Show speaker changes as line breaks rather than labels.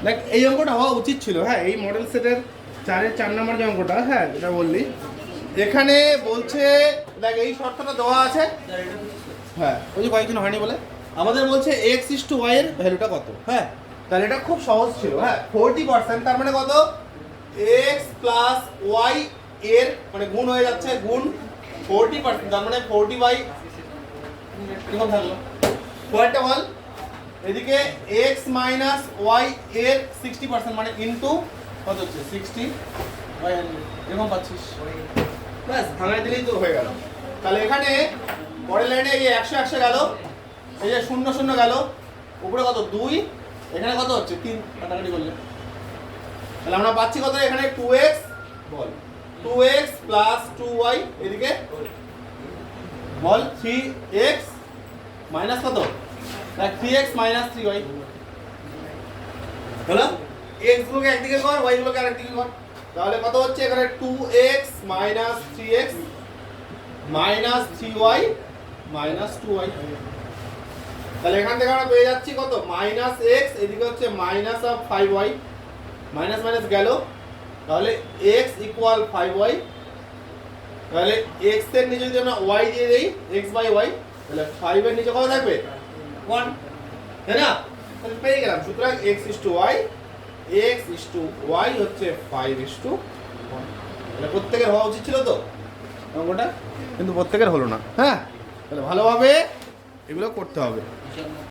দেখ এই অঙ্কটা হওয়া উচিত ছিল। হ্যাঁ, এই মডেল সেটের 4 নম্বর যে অঙ্কটা, হ্যাঁ যেটা বললি, এখানে বলছে দেখ এই শর্তটা দেওয়া আছে। হ্যাঁ, ওই যে কয়েকজন হয়নি বলে আমাদের বলছে x/y এর ভ্যালুটা কত। হ্যাঁ, তাহলে এটা খুব সহজ ছিল। হ্যাঁ, 40%, তার মানে কত, x + y এর মানে গুণ হয়ে যাচ্ছে, গুণ 40%, তার মানে 40/, কিরকম থাকলো পয়েন্টটা বল, এদিকে x - y এর 60% মানে ইনটু কত হচ্ছে 60/100, এরকম পাচ্ছিস। ব্যাস ভাঙাই দিলেই তো হয়ে গেল। তাহলে এখানে পরের লাইনে এই 100 100 গেল, এই যে 0 0 গেল, উপরে কত 2, এখানে কত হচ্ছে 3, কাটাকাটি করলে তাহলে আমরা পাচ্ছি কত, এখানে 2x বল, 2x + 2y, এদিকে বল 3x মাইনাস কত, 3x - 3y হলো। x গুলোকে একদিকে কর, y গুলোকে আরেকদিকে কর, তাহলে কত হচ্ছে এখানে 2x - 3x - 3y - 2y। তাহলে এখান থেকে আমরা পেয়ে যাচ্ছি কত, -x, এদিকে হচ্ছে -5y, মাইনাস মাইনাস গেল, তাহলে x = 5y। তাহলে x এর নিচে যদি আমরা y দিয়ে দেই, x/y, তাহলে 5 এর নিচে কত থাকবে 1, তাই না? তাহলে পেয়ে গেলাম। সুতরাং x/y হচ্ছে 5/1। তাহলে প্রত্যেকের হওয়া উচিত ছিল তো অঙ্কটা, কিন্তু প্রত্যেকের হলো না। হ্যাঁ, তাহলে ভালোভাবে এগুলো করতে হবে।